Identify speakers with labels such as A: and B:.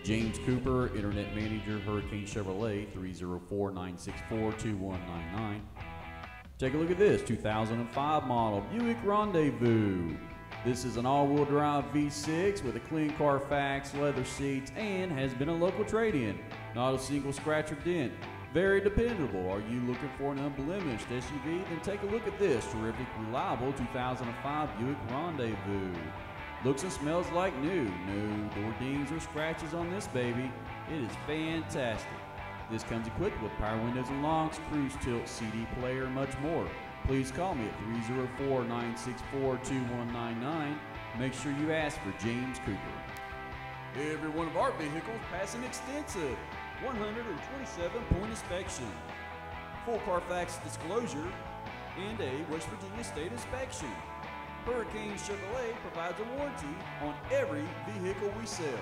A: James Cooper, Internet Manager, Hurricane Chevrolet, 304-964-2199. Take a look at this 2005 model Buick Rendevous. This is an all-wheel drive V6 with a clean Carfax, leather seats, and has been a local trade-in. Not a single scratch or dent. Very dependable. Are you looking for an unblemished SUV? Then take a look at this terrific, reliable 2005 Buick Rendevous. Looks and smells like new. No door dings or scratches on this baby. It is fantastic. This comes equipped with power windows and locks, cruise tilt, CD player, and much more. Please call me at 304-964-2199. Make sure you ask for James Cooper. Every one of our vehicles pass an extensive 127-point inspection, full Carfax disclosure, and a West Virginia state inspection. Hurricane Chevrolet provides a warranty on every vehicle we sell.